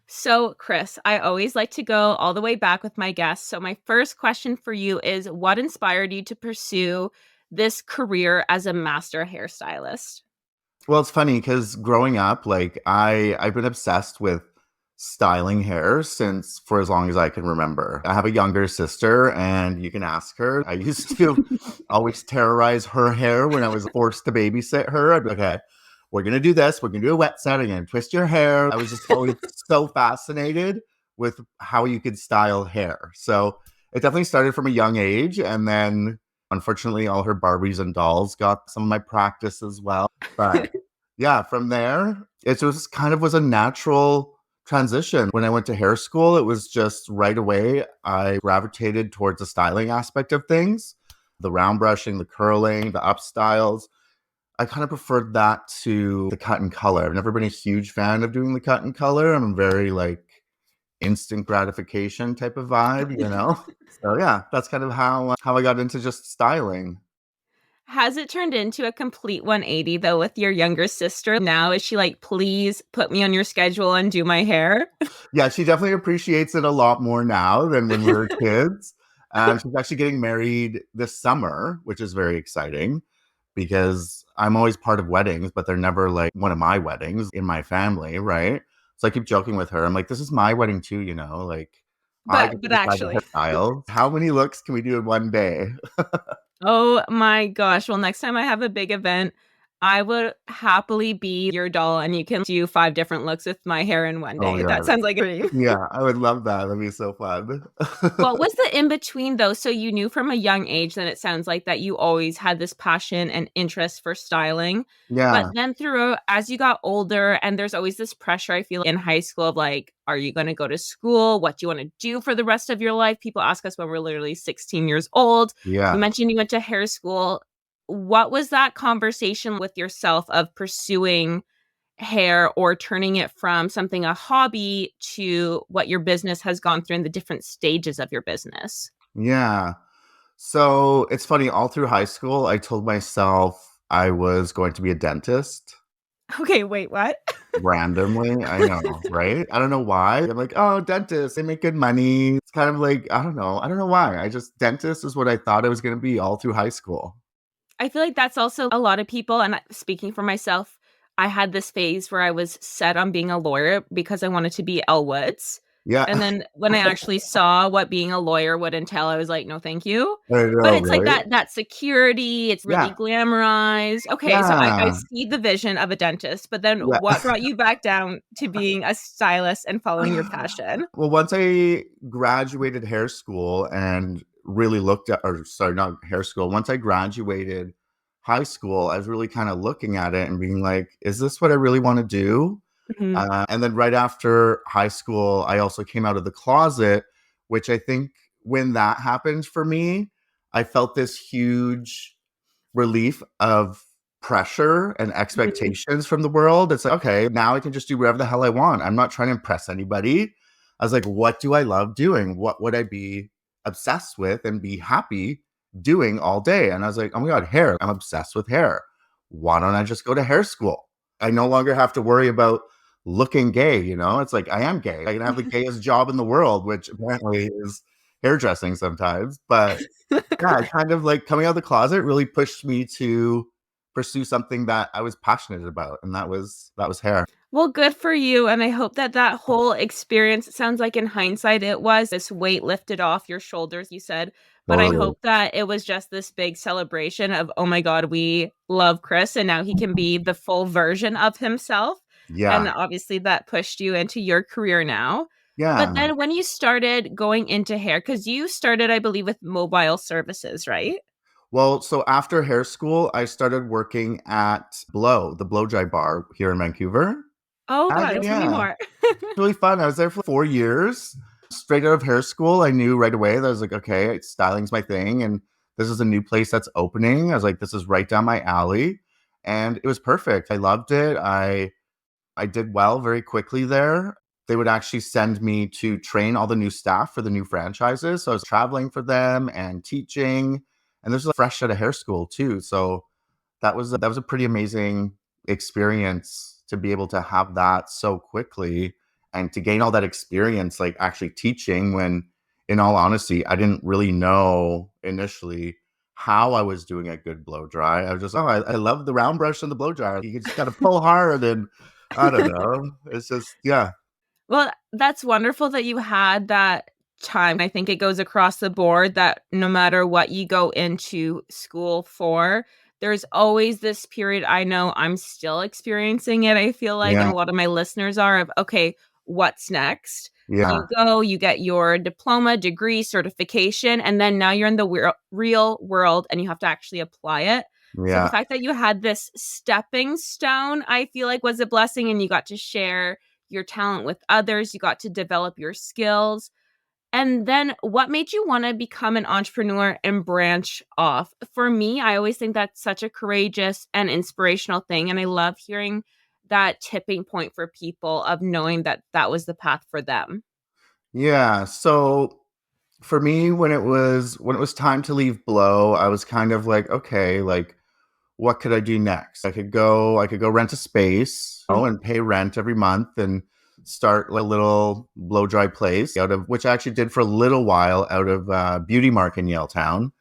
So, Chris, I always like to go all the way back with my guests. So, my first question for you is what inspired you to pursue this career as a master hairstylist? Well, it's funny because growing up, I've been obsessed with styling hair since for as long as I can remember. I have a younger sister, and you can ask her. I used to always terrorize her hair when I was forced to babysit her. I'd be like, okay, we're gonna do this. We're gonna do a wet set. I'm gonna twist your hair. I was just always so fascinated with how you could style hair. So it definitely started from a young age, and then unfortunately, all her Barbies and dolls got some of my practice as well. But yeah, from there, it just kind of was a natural transition. When I went to hair school, it was just right away, I gravitated towards the styling aspect of things, the round brushing, the curling, the up styles. I kind of preferred that to the cut and color. I've never been a huge fan of doing the cut and color. I'm very like instant gratification type of vibe. So yeah, that's kind of how I got into just styling. Has it turned into a complete 180 though with your younger sister? Now is she like, please put me on your schedule and do my hair? Yeah, she definitely appreciates it a lot more now than when we were kids. She's actually getting married this summer, which is very exciting because I'm always part of weddings, but they're never like one of my weddings in my family, right? So I keep joking with her. I'm like, this is my wedding too, like I get But to decide the actually, hairstyle. How many looks can we do in one day? oh my gosh. Well, next time I have a big event, I would happily be your doll and you can do five different looks with my hair in one Oh my day. That God. sounds like a dream. Yeah, I would love that. That'd be so fun. What was the in between though? So you knew from a young age, then it sounds like that you always had this passion and interest for styling. But Yeah. then through as you got older, and there's always this pressure, I feel in high school of like, are you going to go to school? What do you want to do for the rest of your life? People ask us when we're literally 16 years old. You Yeah. mentioned you went to hair school. What was that conversation with yourself of pursuing hair or turning it from something a hobby to what your business has gone through in the different stages of your business? Yeah. So it's funny, all through high school, I told myself I was going to be a dentist Okay, wait, what? randomly. I know, right? I don't know why. I'm like, oh, dentist, they make good money. It's kind of like, I don't know. I don't know why. Dentist is what I thought I was going to be all through high school. I feel like that's also a lot of people. And speaking for myself, I had this phase where I was set on being a lawyer because I wanted to be Elle Woods. Yeah. And then when I actually saw what being a lawyer would entail, I was like, no, thank you. I But know, it's like right? that security, it's really Yeah. glamorized. Okay, so I Yeah. see the vision of a dentist, but then Yeah. what brought you back down to being a stylist and following your passion? Well, once I graduated hair school and really looked at, or sorry, not hair school, once I graduated high school, I was really kind of looking at it and being like, is this what I really want to do? Mhm. And then right after high school, I also came out of the closet, which I think when that happened for me, I felt this huge relief of pressure and Mhm. expectations from the world. It's like, okay, now I can just do whatever the hell I want. I'm not trying to impress anybody. I was like, what do I love doing? What would I be obsessed with and be happy doing all day? And I was like, oh my God, hair. I'm obsessed with hair. Why don't I just go to hair school? I no longer have to worry about looking gay. It's like I am gay. I can have the gayest job in the world, which apparently is hairdressing sometimes. But yeah, kind of like coming out of the closet really pushed me to pursue something that I was passionate about, and that was hair. Well, good for you. And I hope that that whole experience, it sounds like in hindsight, it was this weight lifted off your shoulders, you said. But I Totally. hope that it was just this big celebration of, oh my God, we love Chris. And now he can be the full version of himself. And Yeah. obviously that pushed you into your career now. But Yeah. then when you started going into hair, because you started, I believe, with mobile services, right? Well, so after hair school, I started working at Blow, the blow dry bar here in Vancouver. Oh And God, tell me yeah, more. really fun. I was there for 4 years. Straight out of hair school, I knew right away that I was like, okay, styling's my thing. And this is a new place that's opening. I was like, this is right down my alley. And it was perfect. I loved it. I did well very quickly there. They would actually send me to train all the new staff for the new franchises. So I was traveling for them and teaching. And this was fresh out of hair school too. So that was a pretty amazing experience to be able to have that so quickly And to gain all that experience, like actually teaching, when in all honesty, I didn't really know initially how I was doing a good blow dry. I was just, oh, I love the round brush and the blow dryer. You just got to pull hard, and I don't know. It's just, yeah. Well, that's wonderful that you had that time. I think it goes across the board that no matter what you go into school for, there's always this period. I know I'm still experiencing it. I feel like, and Yeah. a lot of my listeners are of, okay, what's next? Yeah. You go, you get your diploma, degree, certification, and then now you're in the real world and you have to actually apply it. So the Yeah. fact that you had this stepping stone, I feel like was a blessing, and you got to share your talent with others, you got to develop your skills. And then what made you want to become an entrepreneur and branch off? For me, I always think that's such a courageous and inspirational thing. And I love hearing that tipping point for people of knowing that that was the path for them. Yeah. So for me, when it was time to leave Blow, I was kind of like, okay, like what could I do next? I could go rent a space, and pay rent every month and start a little blow dry place out of which I actually did for a little while out of Beauty Mark in Yaletown.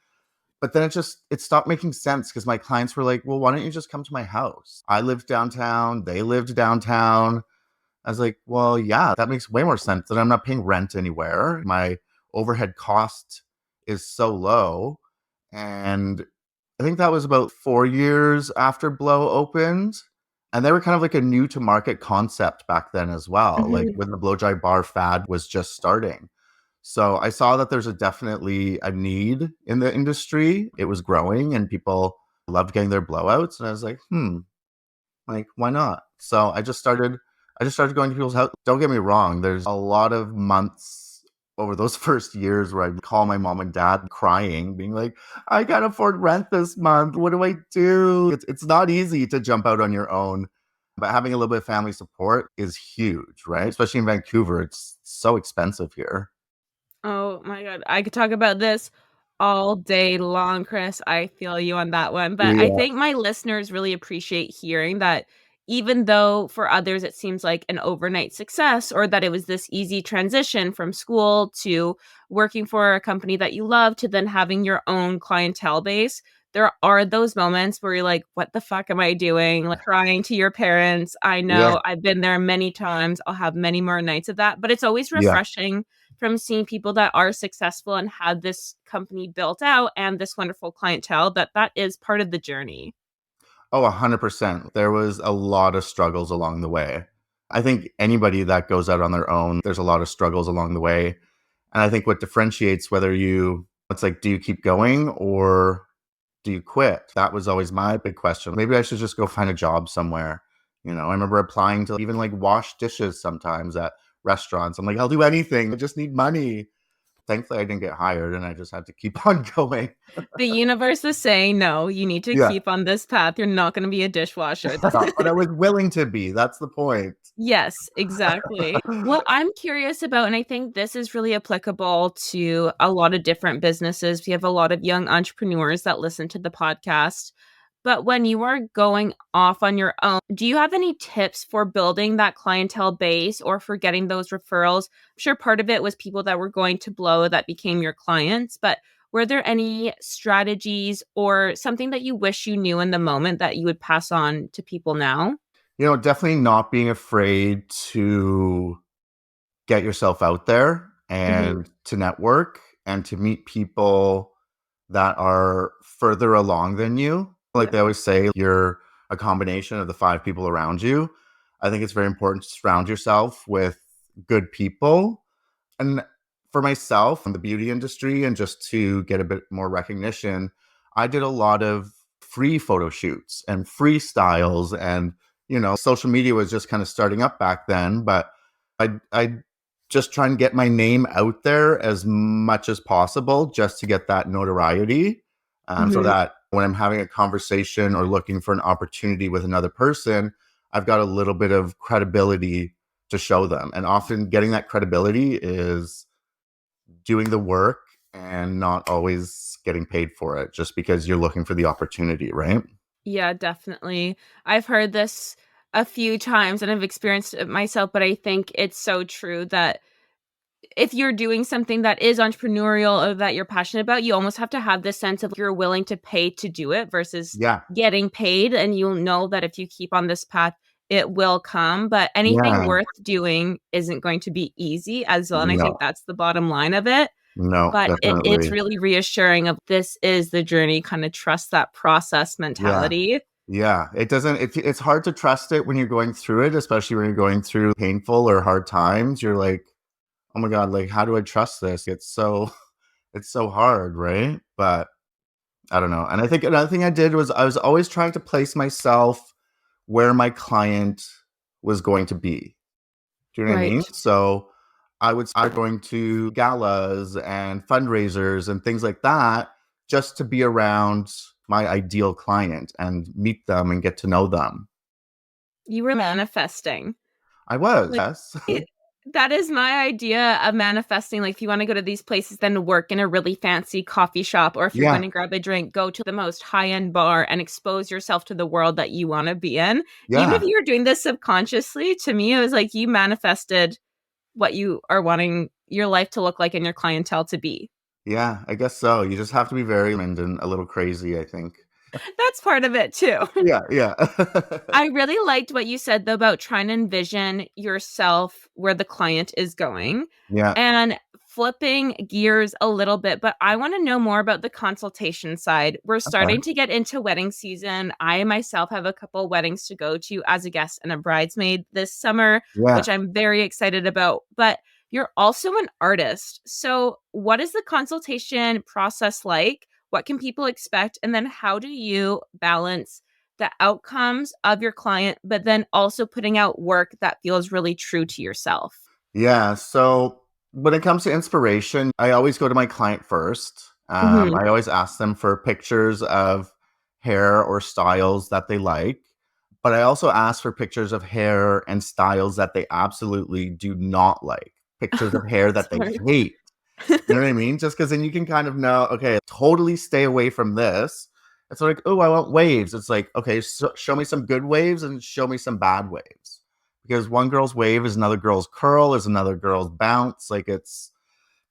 But then it stopped making sense because my clients were like, well, why don't you just come to my house? I lived downtown, they lived downtown. I was like, well, yeah, that makes way more sense that I'm not paying rent anywhere. My overhead cost is so low. And I think that was about 4 years after Blow opened. And they were kind of like a new to market concept back then as well, like Mhm. when the blow dry bar fad was just starting. So I saw that there's definitely a need in the industry. It was growing and people loved getting their blowouts. And I was like, like, why not? So I just started going to people's house. Don't get me wrong, there's a lot of months over those first years where I'd call my mom and dad crying, being like, I can't afford rent this month. What do I do? It's not easy to jump out on your own. But having a little bit of family support is huge, right? Especially in Vancouver. It's so expensive here. Oh my God. I could talk about this all day long, Chris. I feel you on that one. But I Yeah. think my listeners really appreciate hearing that even though for others it seems like an overnight success, or that it was this easy transition from school to working for a company that you love to then having your own clientele base, there are those moments where you're like, what the fuck am I doing? Like crying to your parents. I Yeah. know I've been there many times. I'll have many more nights of that, but it's always Yeah. refreshing from seeing people that are successful and had this company built out and this wonderful clientele, that that is part of the journey. Oh, 100%. There was a lot of struggles along the way. I think anybody that goes out on their own, there's a lot of struggles along the way. And I think what differentiates it's like, do you keep going or do you quit? That was always my big question. Maybe I should just go find a job somewhere. I remember applying to even like wash dishes sometimes at restaurants. I'm like, I'll do anything. I just need money. Thankfully, I didn't get hired and I just had to keep on going. The universe is saying, no, you need to Yeah. keep on this path. You're not going to be a dishwasher. But I was willing to be. That's the point. Yes, exactly. What I'm curious about, and I think this is really applicable to a lot of different businesses. We have a lot of young entrepreneurs that listen to the podcast. But when you are going off on your own, do you have any tips for building that clientele base or for getting those referrals? I'm sure part of it was people that were going to Blow that became your clients, but were there any strategies or something that you wish you knew in the moment that you would pass on to people now? Definitely not being afraid to get yourself out there Mhm. and to network and to meet people that are further along than you. Like Yeah. they always say, you're a combination of the five people around you. I think it's very important to surround yourself with good people. And for myself in the beauty industry, and just to get a bit more recognition, I did a lot of free photo shoots and freestyles. And, social media was just kind of starting up back then. But I just try and get my name out there as much as possible just to get that notoriety. So Mhm. that when I'm having a conversation or looking for an opportunity with another person, I've got a little bit of credibility to show them. And often getting that credibility is doing the work and not always getting paid for it just because you're looking for the opportunity, right? Yeah, definitely. I've heard this a few times and I've experienced it myself, but I think it's so true that if you're doing something that is entrepreneurial or that you're passionate about, you almost have to have this sense of you're willing to pay to do it versus Yeah. getting paid. And you'll know that if you keep on this path, it will come. But anything Yeah. worth doing isn't going to be easy as well. And I think No. that's the bottom line of it. No, But it's definitely. really reassuring of this is the journey, kind of trust that process Yeah. mentality. Yeah. It's hard to trust it when you're going through it, especially when you're going through painful or hard times. You're like, oh my God, like, how do I trust this? It's so hard, right? But I don't know. And I think another thing I did was I was always trying to place myself where my client was going to be. Do you know what I mean? Right. So I would start going to galas and fundraisers and things like that just to be around my ideal client and meet them and get to know them. You were manifesting. I was, Like, yes. that is my idea of manifesting. Like, if you want to go to these places, then work in a really fancy coffee shop, or if you're going Yeah, to grab a drink, go to the most high-end bar and expose yourself to the world that you want to be in. Even if yeah, you were doing this subconsciously, to me, it was like you manifested what you are wanting your life to look like and your clientele to be. yeah, I guess so. You just have to be very and a little crazy, I think. That's part of it too. Yeah, yeah. I really liked what you said though about trying to envision yourself where the client is going Yeah, and flipping gears a little bit, but I want to know more about the consultation side. We're okay. starting to get into wedding season. I myself have a couple weddings to go to as a guest and a bridesmaid this summer, Yeah. which I'm very excited about. But you're also an artist. So, what is the consultation process like? What can people expect? And then, how do you balance the outcomes of your client, but then also putting out work that feels really true to yourself? Yeah. So when it comes to inspiration, I always go to my client first. Hmm. I always ask them for pictures of hair or styles that they like, but I also ask for pictures of hair and styles that they absolutely do not like, pictures of hair that they Sorry. hate. You know what I mean? Just because then you can kind of know, okay, totally stay away from this. It's like, oh, I want waves. It's like, okay, so show me some good waves and show me some bad waves. Because one girl's wave is another girl's curl, is another girl's bounce. Like it's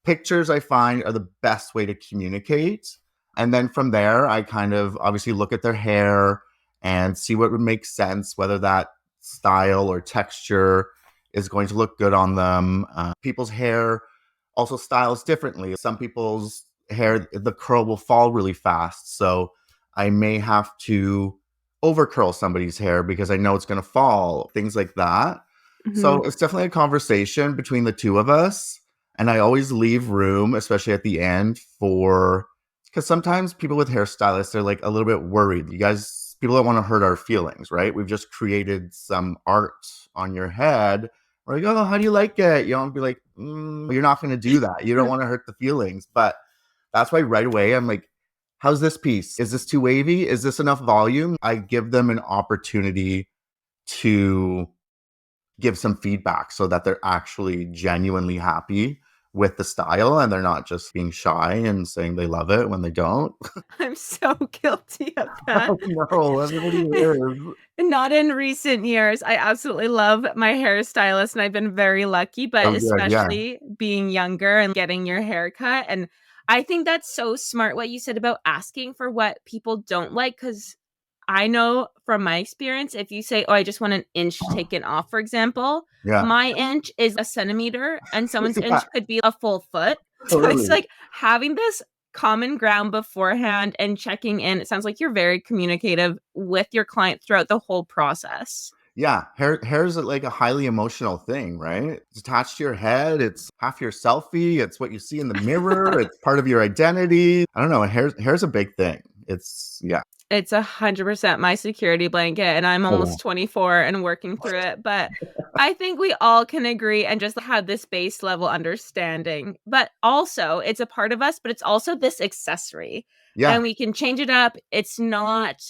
pictures I find are the best way to communicate. And then from there, I kind of obviously look at their hair and see what would make sense, whether that style or texture is going to look good on them. People's hair also styles differently. Some people's hair, the curl will fall really fast. So I may have to over curl somebody's hair because I know it's going to fall, things like that. Hmm. So it's definitely a conversation between the two of us. And I always leave room, especially at the end, for because sometimes people with hairstylists, they're like a little bit worried. You guys, people don't want to hurt our feelings, right? We've just created some art on your head. We're like, oh, how do you like it? You don't be like, you're not going to do that. You don't want to hurt the feelings. But that's why right away, I'm like, how's this piece? Is this too wavy? Is this enough volume? I give them an opportunity to give some feedback so that they're actually genuinely happy with the style and they're not just being shy and saying they love it when they don't. I'm so guilty of that. Oh no, everybody is. Not in recent years. I absolutely love my hairstylist and I've been very lucky, but Oh good, yeah. especially being younger and getting your hair cut. And I think that's so smart what you said about asking for what people don't like. Cause I know from my experience, if you say, oh, I just want an inch taken off, for example, Yeah. my inch is a centimeter and someone's Yeah, inch could be a full foot. So it's totally. like having this common ground beforehand and checking in. It sounds like you're very communicative with your client throughout the whole process. Yeah, hair is like a highly emotional thing, right? It's attached to your head. It's half your selfie. It's what you see in the mirror. It's part of your identity. I don't know. Hair's a big thing. It's yeah. It's 100% my security blanket, and I'm Oh, almost 24 and working through it. But I think we all can agree and just have this base level understanding. But also, it's a part of us, but it's also this accessory, and yeah, we can change it up. It's not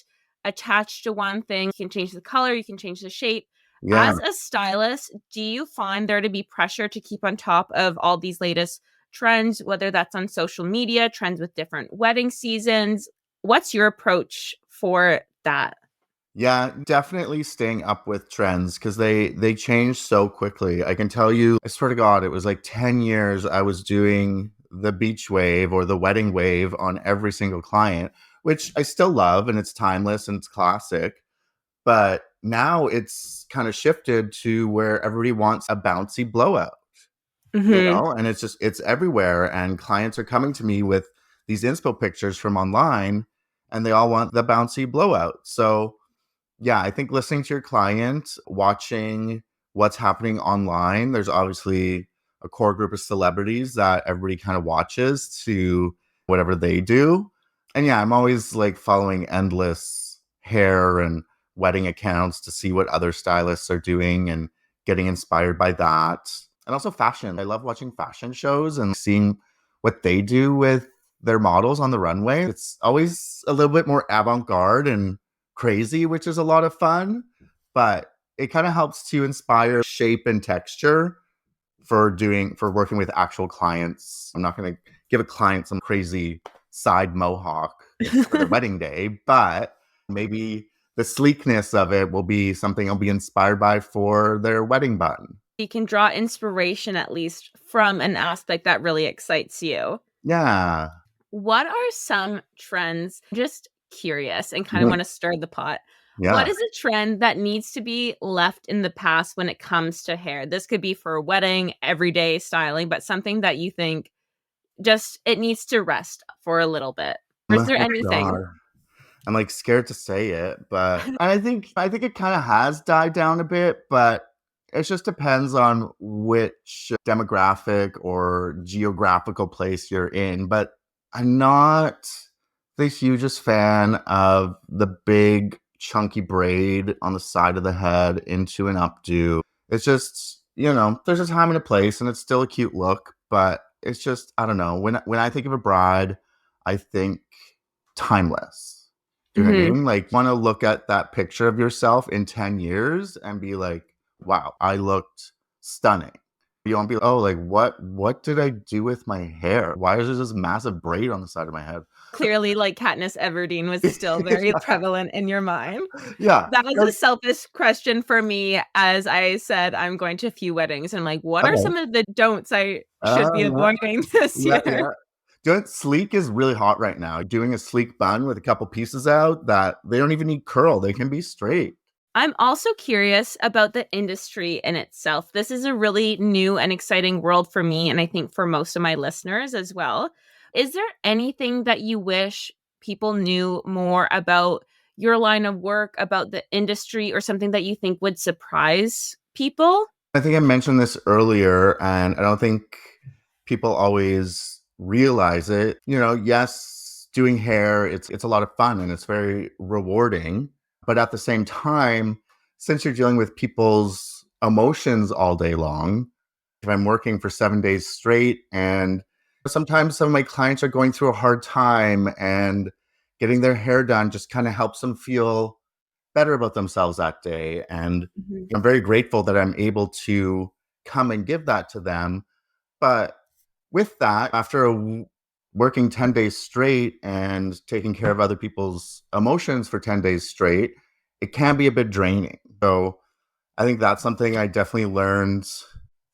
attached to one thing. You can change the color, you can change the shape. yeah. As a stylist, do you find there to be pressure to keep on top of all these latest trends, whether that's on social media, trends with different wedding seasons? What's your approach for that? Yeah, definitely staying up with trends because they change so quickly. I can tell you, I swear to God, it was like 10 years I was doing the beach wave or the wedding wave on every single client, which I still love and it's timeless and it's classic. But now it's kind of shifted to where everybody wants a bouncy blowout, Hmm. and it's everywhere. And clients are coming to me with these inspo pictures from online and they all want the bouncy blowout. So yeah, I think listening to your client, watching what's happening online, there's obviously a core group of celebrities that everybody kind of watches to whatever they do. And yeah, I'm always like following endless hair and wedding accounts to see what other stylists are doing and getting inspired by that. And also fashion. I love watching fashion shows and seeing what they do with their models on the runway. It's always a little bit more avant-garde and crazy, which is a lot of fun, but it kind of helps to inspire shape and texture for working with actual clients. I'm not going to give a client some crazy side mohawk for their wedding day, but maybe the sleekness of it will be something I'll be inspired by for their wedding bun. You can draw inspiration at least from an aspect that really excites you. Yeah. What are some trends? Just curious and kind of Mhm. want to stir the pot. What Yeah. is a trend that needs to be left in the past when it comes to hair? This could be for wedding, everyday styling, but something that you think just it needs to rest for a little bit. Or is there Oh anything? God. I'm like scared to say it, but I think it kind of has died down a bit, but it just depends on which demographic or geographical place you're in. But I'm not the hugest fan of the big chunky braid on the side of the head into an updo. It's just, there's a time and a place and it's still a cute look, but it's just, I don't know. When I think of a bride, I think timeless. Do you know what I Mhm. mean? Like, want to look at that picture of yourself in 10 years and be like, wow, I looked stunning. You won't be, oh, like, what did I do with my hair? Why is there this massive braid on the side of my head? Clearly, like, Katniss Everdeen was still very prevalent in your mind. Yeah. That was a Like, selfish question for me as I said I'm going to a few weddings and, like, what are some okay. of the don'ts I should be Uh, avoiding this yeah, year? yeah. Doing sleek is really hot right now. Doing a sleek bun with a couple pieces out that they don't even need curl. They can be straight. I'm also curious about the industry in itself. This is a really new and exciting world for me, and I think for most of my listeners as well. Is there anything that you wish people knew more about your line of work, about the industry, or something that you think would surprise people? I think I mentioned this earlier, and I don't think people always realize it. Yes, doing hair, it's a lot of fun and it's very rewarding. But at the same time, since you're dealing with people's emotions all day long, if I'm working for 7 days straight, and sometimes some of my clients are going through a hard time and getting their hair done just kind of helps them feel better about themselves that day. And Mhm. I'm very grateful that I'm able to come and give that to them. But with that, after working 10 days straight and taking care of other people's emotions for 10 days straight, it can be a bit draining. So I think that's something I definitely learned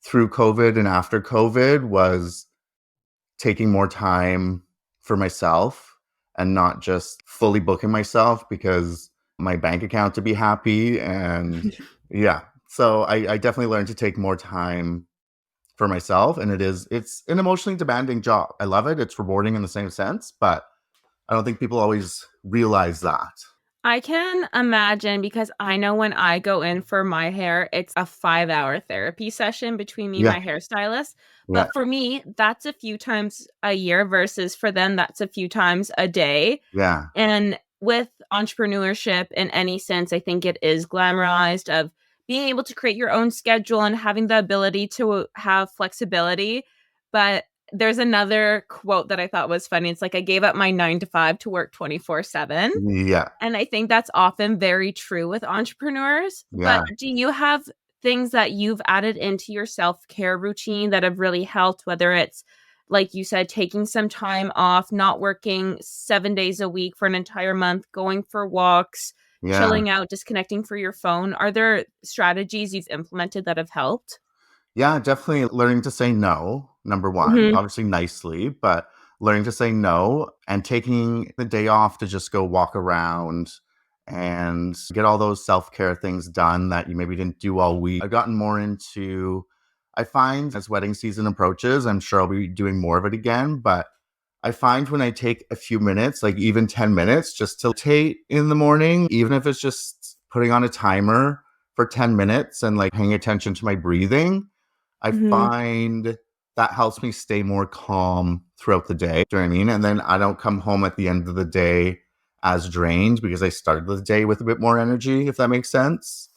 through COVID and after COVID was taking more time for myself and not just fully booking myself because my bank account to be happy. And yeah, so I definitely learned to take more time for myself. And it's an emotionally demanding job. I love it. It's rewarding in the same sense, but I don't think people always realize that. I can imagine because I know when I go in for my hair, it's a 5-hour therapy session between me and Yeah. my hairstylist. Yeah. But for me, that's a few times a year versus for them, that's a few times a day. Yeah. And with entrepreneurship in any sense, I think it is glamorized of being able to create your own schedule and having the ability to have flexibility. But there's another quote that I thought was funny. It's like I gave up my 9 to 5 to work 24/7. Yeah. And I think that's often very true with entrepreneurs. But Yeah. do you have things that you've added into your self-care routine that have really helped, whether it's like you said, taking some time off, not working 7 days a week for an entire month, going for walks, Yeah. chilling out, disconnecting for your phone. Are there strategies you've implemented that have helped? Yeah, definitely learning to say no, number one, Mhm. obviously nicely, but learning to say no and taking the day off to just go walk around and get all those self-care things done that you maybe didn't do all week. I've gotten more into, I find as wedding season approaches, I'm sure I'll be doing more of it again, but I find when I take a few minutes, like even 10 minutes, just to meditate in the morning, even if it's just putting on a timer for 10 minutes and like paying attention to my breathing, I Mhm. find that helps me stay more calm throughout the day. Do you know what I mean? And then I don't come home at the end of the day as drained because I started the day with a bit more energy, if that makes sense.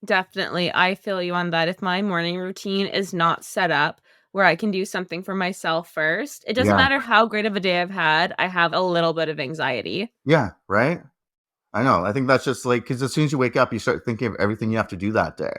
Definitely. I feel you on that. If my morning routine is not set up where I can do something for myself first, it doesn't Yeah. matter how great of a day I've had, I have a little bit of anxiety. Yeah. Right. I know. I think that's just like, because as soon as you wake up, you start thinking of everything you have to do that day.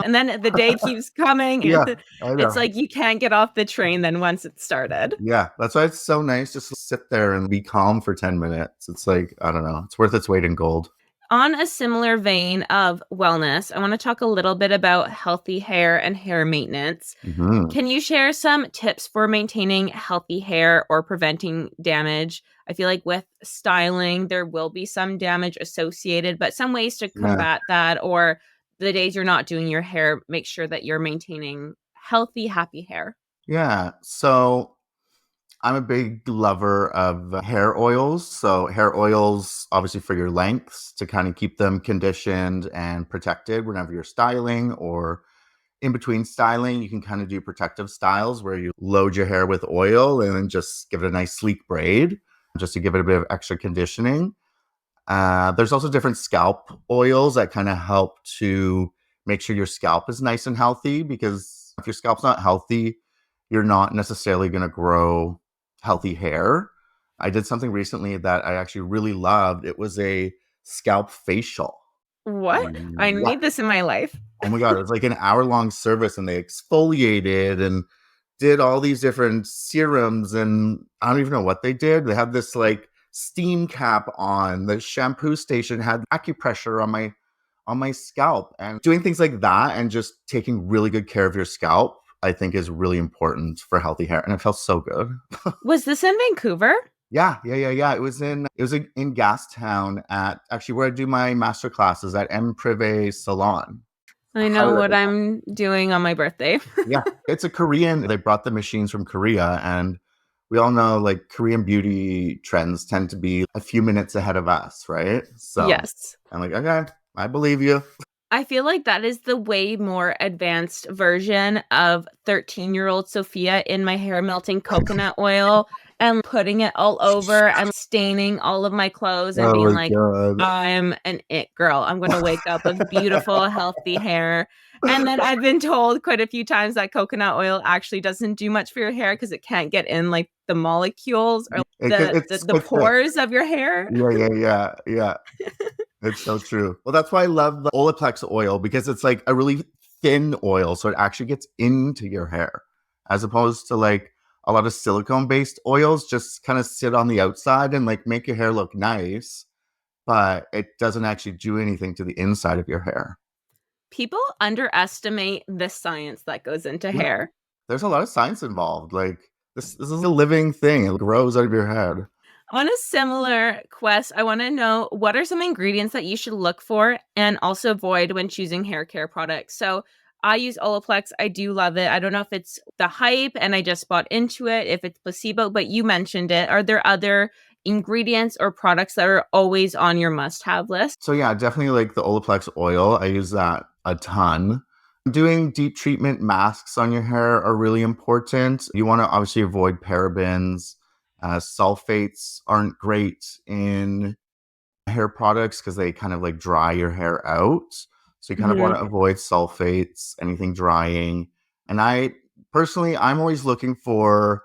And then the day keeps coming. Yeah. I It's know. like you can't get off the train then once it's started. Yeah. That's why it's so nice just to sit there and be calm for 10 minutes. It's like, I don't know. It's worth its weight in gold. On a similar vein of wellness, I want to talk a little bit about healthy hair and hair maintenance. Hmm. Can you share some tips for maintaining healthy hair or preventing damage? I feel like with styling, there will be some damage associated, but some ways to Yeah. combat that, or the days you're not doing your hair, make sure that you're maintaining healthy, happy hair. Yeah. So I'm a big lover of hair oils. So, hair oils, obviously, for your lengths to kind of keep them conditioned and protected whenever you're styling or in between styling. You can kind of do protective styles where you load your hair with oil and then just give it a nice sleek braid just to give it a bit of extra conditioning. There's also different scalp oils that kind of help to make sure your scalp is nice and healthy because if your scalp's not healthy, you're not necessarily going to grow healthy hair. I did something recently that I actually really loved. It was a scalp facial. What? I Yeah. need this in my life. Oh my God. It was like an hour-long service and they exfoliated and did all these different serums and I don't even know what they did. They had this like steam cap on. The shampoo station had acupressure on my scalp and doing things like that and just taking really good care of your scalp, I think is really important for healthy hair. And it felt so good. Was this in Vancouver? Yeah. It was in Gastown at actually where I do my master classes at M Privé Salon. I know Highly what recommend. I'm doing on my birthday. Yeah, it's a Korean. They brought the machines from Korea, and we all know like Korean beauty trends tend to be a few minutes ahead of us, right? So Yes. I'm like, okay, I believe you. I feel like that is the way more advanced version of 13-year-old Sofia in my hair melting coconut oil and putting it all over and staining all of my clothes and Oh being my like, god. I'm an it girl. I'm going to wake up with beautiful, healthy hair. And then I've been told quite a few times that coconut oil actually doesn't do much for your hair because it can't get in like the molecules or It's the like the pores of your hair. yeah. It's so true. Well, that's why I love the Olaplex oil because it's like a really thin oil, so it actually gets into your hair, as opposed to like a lot of silicone based oils just kind of sit on the outside and like make your hair look nice, but it doesn't actually do anything to the inside of your hair. People underestimate the science that goes into Yeah, hair. there's a lot of science involved. Like this is a living thing. It grows out of your head. On a similar quest, I want to know what are some ingredients that you should look for and also avoid when choosing hair care products. So I use Olaplex. I do love it. I don't know if it's the hype and I just bought into it, if it's placebo, but you mentioned it. Are there other ingredients or products that are always on your must have list? So yeah, definitely like the Olaplex oil. I use that a ton. Doing deep treatment masks on your hair are really important. You want to obviously avoid parabens. Sulfates aren't great in hair products because they kind of like dry your hair out. So you kind of want Mhm. to avoid sulfates, anything drying. And I personally, I'm always looking for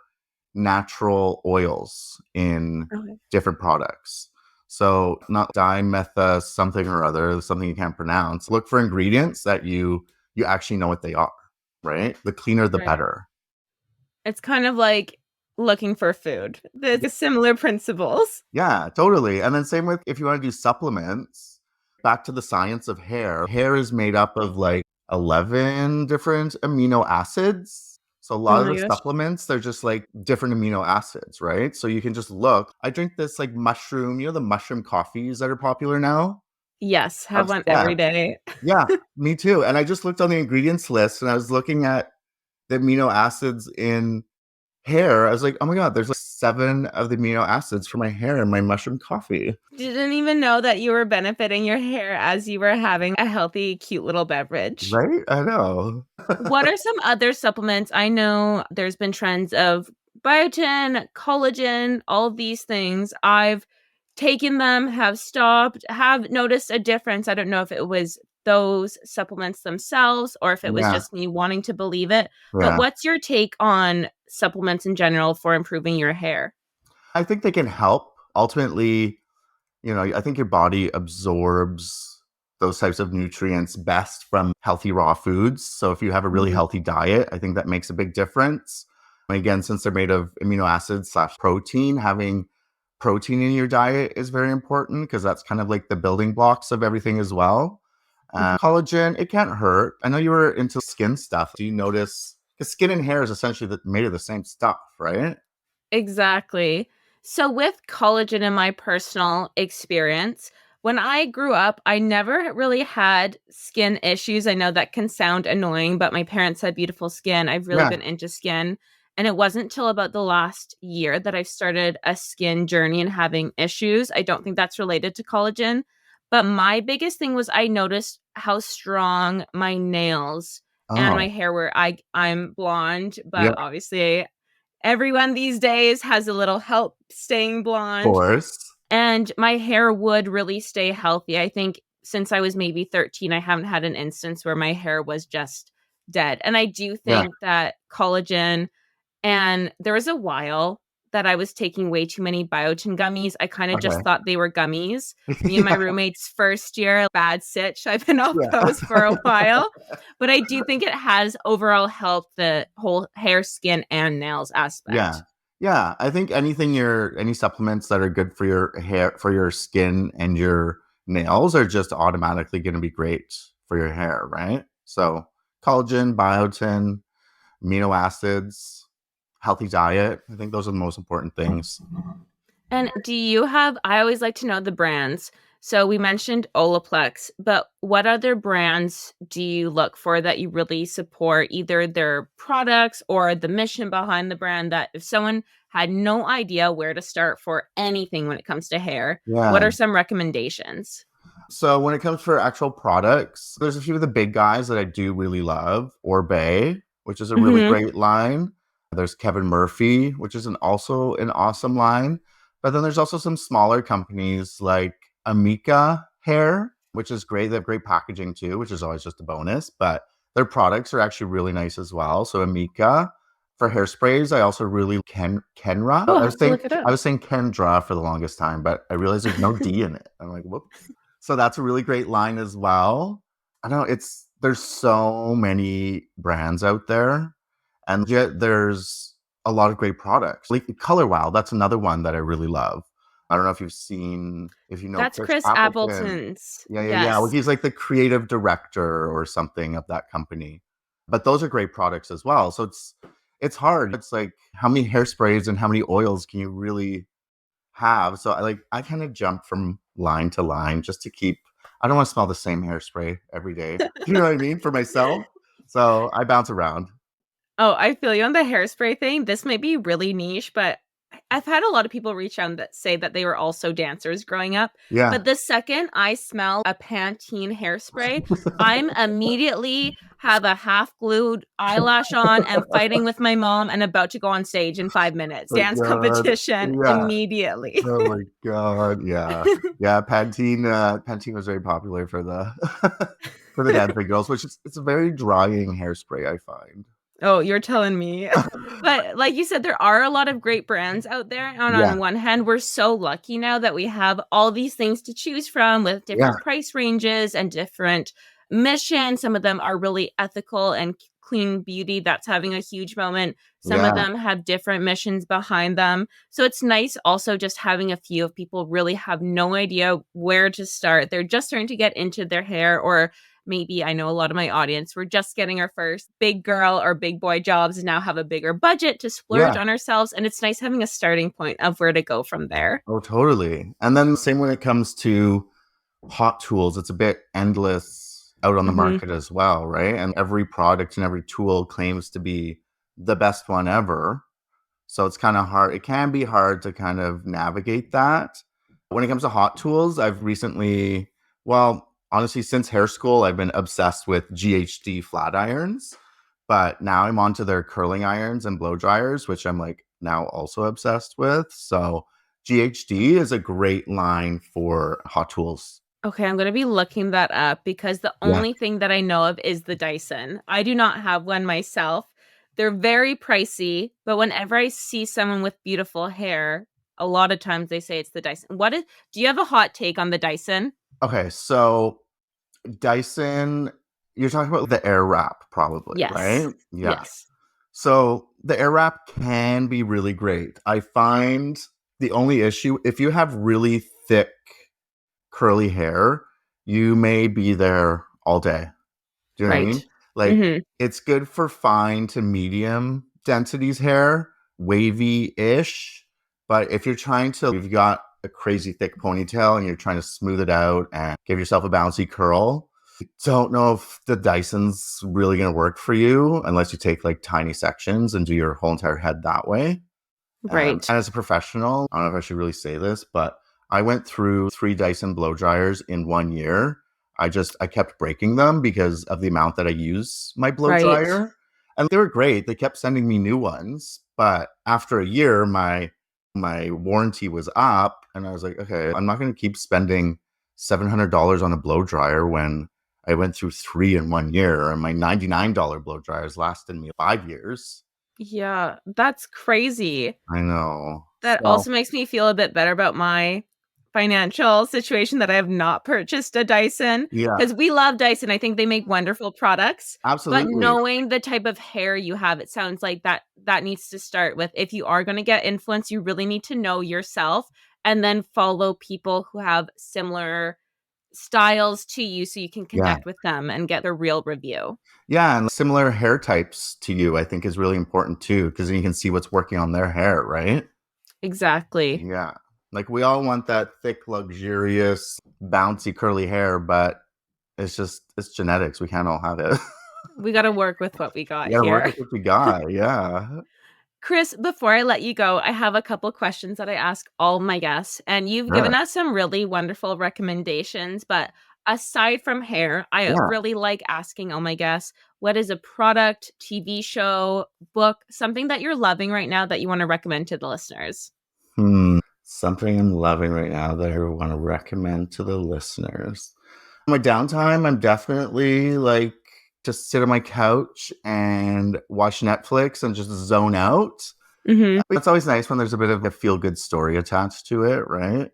natural oils in Okay. different products. So not dimetha something or other, something you can't pronounce. Look for ingredients that you actually know what they are, right? The cleaner the Right. better. It's kind of like looking for food. The similar principles. Yeah, totally. And then same with if you want to do supplements, back to the science of hair. Hair is made up of like 11 different amino acids. So a Oh lot of my the gosh. supplements, they're just like different amino acids, right? So you can just look. I drink this like mushroom, the mushroom coffees that are popular now? Yes, have one every Obsessed. day. Yeah, me too. And I just looked on the ingredients list and I was looking at the amino acids in hair. I was like, oh my God, there's like 7 of the amino acids for my hair in my mushroom coffee. Didn't even know that you were benefiting your hair as you were having a healthy, cute little beverage. Right? I know. What are some other supplements? I know there's been trends of biotin, collagen, all of these things. I've taken them, have stopped, have noticed a difference. I don't know if it was those supplements themselves or if it was Yeah. just me wanting to believe it. But Yeah. what's your take on supplements in general for improving your hair? I think they can help. Ultimately, I think your body absorbs those types of nutrients best from healthy raw foods. So if you have a really Mhm. healthy diet, I think that makes a big difference. Again, since they're made of amino acids slash protein, having protein in your diet is very important because that's kind of like the building blocks of everything as well. Collagen, it can't hurt. I know you were into skin stuff. Do you notice? Because skin and hair is essentially made of the same stuff, right? Exactly. So, with collagen in my personal experience, when I grew up, I never really had skin issues. I know that can sound annoying, but my parents had beautiful skin. I've really Yeah. been into skin. And it wasn't till about the last year that I've started a skin journey and having issues. I don't think that's related to collagen. But my biggest thing was I noticed how strong my nails and my Oh, hair were. I'm blonde, yeah, but obviously everyone these days has a little help staying of blonde, course. and my hair would really stay healthy. I think since I was maybe 13, I haven't had an instance where my hair was just dead. And I do Yeah. think that collagen, and there was a while that I was taking way too many biotin gummies. I kind of just Okay. thought they were gummies. Me and my Yeah. roommate's first year, bad sitch. I've been off Yeah. those for a while. But I do think it has overall helped the whole hair, skin, and nails Yeah. aspect. Yeah. I think any supplements that are good for your hair, for your skin and your nails are just automatically going to be great for your hair, right? So collagen, biotin, amino acids, healthy diet. I think those are the most important things. And do you have, I always like to know the brands. So we mentioned Olaplex, but what other brands do you look for that you really support, either their products or the mission behind the brand, that if someone had no idea where to start for anything when it comes to hair, what Yeah. are some recommendations? So when it comes for actual products, there's a few of the big guys that I do really love. Orbe, which is a really Hmm. great line. There's Kevin Murphy, which is also an awesome line. But then there's also some smaller companies like Amika Hair, which is great. They have great packaging too, which is always just a bonus. But their products are actually really nice as well. So Amika. For hairsprays, I also really Kenra. Oh, I'll I have was to saying look it I up. was saying Kendra for the longest time, but I realized there's no D in it. I'm like, whoops. So that's a really great line as well. I know there's so many brands out there, and yet there's a lot of great products. Like Color Wow, that's another one that I really love. I don't know if you know That's Chris Chris Appleton. Appleton's. Yeah, yeah, yeah. Well, Yes. he's like the creative director or something of that company. But those are great products as well. So it's hard. It's like how many hairsprays and how many oils can you really have? So I kind of jump from line to line just to keep. I don't want to smell the same hairspray every day. You know what I mean? For myself. So I bounce around. Oh, I feel you on the hairspray thing. This might be really niche, but I've had a lot of people reach out that say that they were also dancers growing up. Yeah. But the second I smell a Pantene hairspray, I'm immediately have a half glued eyelash on and fighting with my mom and about to go on stage in 5 minutes. My Dance God. competition Yeah. immediately. Oh my God. Yeah. Yeah. Pantene was very popular for the for the dancing girls, which is it's a very drying hairspray, I find. Oh, you're telling me. But like you said, there are a lot of great brands out there. And Yeah. on one hand, we're so lucky now that we have all these things to choose from with Yeah. different price ranges and different missions. Some of them are really ethical and clean beauty that's having a huge moment. Some of Yeah. them have different missions behind them. So it's nice also just having a few of people really have no idea where to start. They're just starting to get into their hair, or maybe I know a lot of my audience, we're just getting our first big girl or big boy jobs and now have a bigger budget to splurge Yeah. on ourselves. And it's nice having a starting point of where to go from there. Oh, totally. And then same when it comes to hot tools, it's a bit endless out on the Hmm. market as well, right? And every product and every tool claims to be the best one ever. So it's kind of hard. It can be hard to kind of navigate that. When it comes to hot tools, I've recently, well, honestly, since hair school, I've been obsessed with GHD flat irons. But now I'm onto their curling irons and blow dryers, which I'm like now also obsessed with. So GHD is a great line for hot tools. Okay, I'm going to be looking that up because the Yeah. only thing that I know of is the Dyson. I do not have one myself. They're very pricey, but whenever I see someone with beautiful hair, a lot of times they say it's the Dyson. Do you have a hot take on the Dyson? Okay. So Dyson, you're talking about the air wrap, probably, Yes. right? Yeah. Yes. So the air wrap can be really great. I find the only issue, if you have really thick, curly hair, you may be there all day. Do you know what I Right. mean? Like, Hmm. it's good for fine to medium densities hair, wavy-ish. But if you've got a crazy thick ponytail and you're trying to smooth it out and give yourself a bouncy curl, I don't know if the Dyson's really going to work for you unless you take like tiny sections and do your whole entire head that way. Right. And as a professional, I don't know if I should really say this, but I went through 3 Dyson blow dryers in 1 year. I kept breaking them because of the amount that I use my blow Right. dryer. And they were great. They kept sending me new ones. But after a year, my warranty was up. And I was like, okay, I'm not going to keep spending $700 on a blow dryer when I went through 3 in 1 year. And my $99 blow dryers lasted me 5 years. Yeah, that's crazy. I know. That So also makes me feel a bit better about my financial situation that I have not purchased a Dyson, yeah, because we love Dyson. I think they make wonderful products, but absolutely. knowing the type of hair you have, it sounds like that needs to start with, if you are going to get influence, you really need to know yourself and then follow people who have similar styles to you so you can Yeah. connect with them and get their real review. Yeah. And similar hair types to you, I think is really important too, because then you can see what's working on their hair, right? Exactly. Yeah. Like we all want that thick, luxurious, bouncy, curly hair, but it's genetics. We can't all have it. We got to work with what we got You gotta work here. with what we got. Yeah. Chris, before I let you go, I have a couple questions that I ask all my guests, and you've given Sure. us some really wonderful recommendations. But aside from hair, I Yeah. really like asking all my guests, what is a product, TV show, book, something that you're loving right now that you want to recommend to the listeners? Something I'm loving right now that I want to recommend to the listeners. My downtime, I'm definitely like just sit on my couch and watch Netflix and just zone out. Mm-hmm. It's always nice when there's a bit of a feel good story attached to it, right?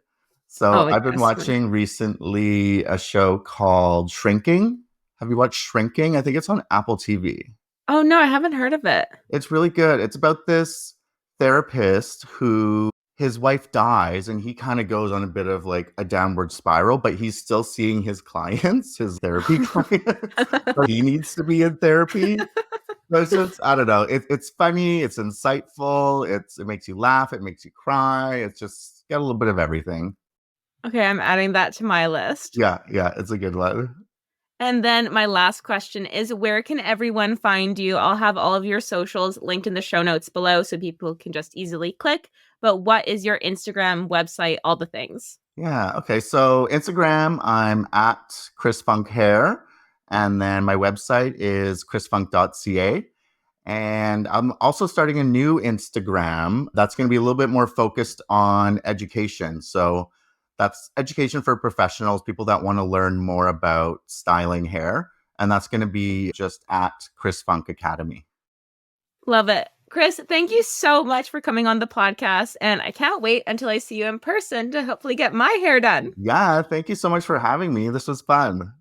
So Oh, I've been definitely. watching recently a show called Shrinking. Have you watched Shrinking? I think it's on Apple TV. Oh, no, I haven't heard of it. It's really good. It's about this therapist who his wife dies and he kind of goes on a bit of like a downward spiral, but he's still seeing his clients, his therapy clients. So he needs to be in therapy. So it's just, I don't know. It's funny. It's insightful. It makes you laugh. It makes you cry. It's just got a little bit of everything. Okay, I'm adding that to my list. Yeah, yeah. It's a good one. And then my last question is, where can everyone find you? I'll have all of your socials linked in the show notes below so people can just easily click. But what is your Instagram, website, all the things? Yeah. Okay. So Instagram, I'm at Chris Funk Hair. And then my website is chrisfunk.ca. And I'm also starting a new Instagram that's going to be a little bit more focused on education. So that's education for professionals, people that want to learn more about styling hair. And that's going to be just at Chris Funk Academy. Love it. Chris, thank you so much for coming on the podcast. And I can't wait until I see you in person to hopefully get my hair done. Yeah. Thank you so much for having me. This was fun.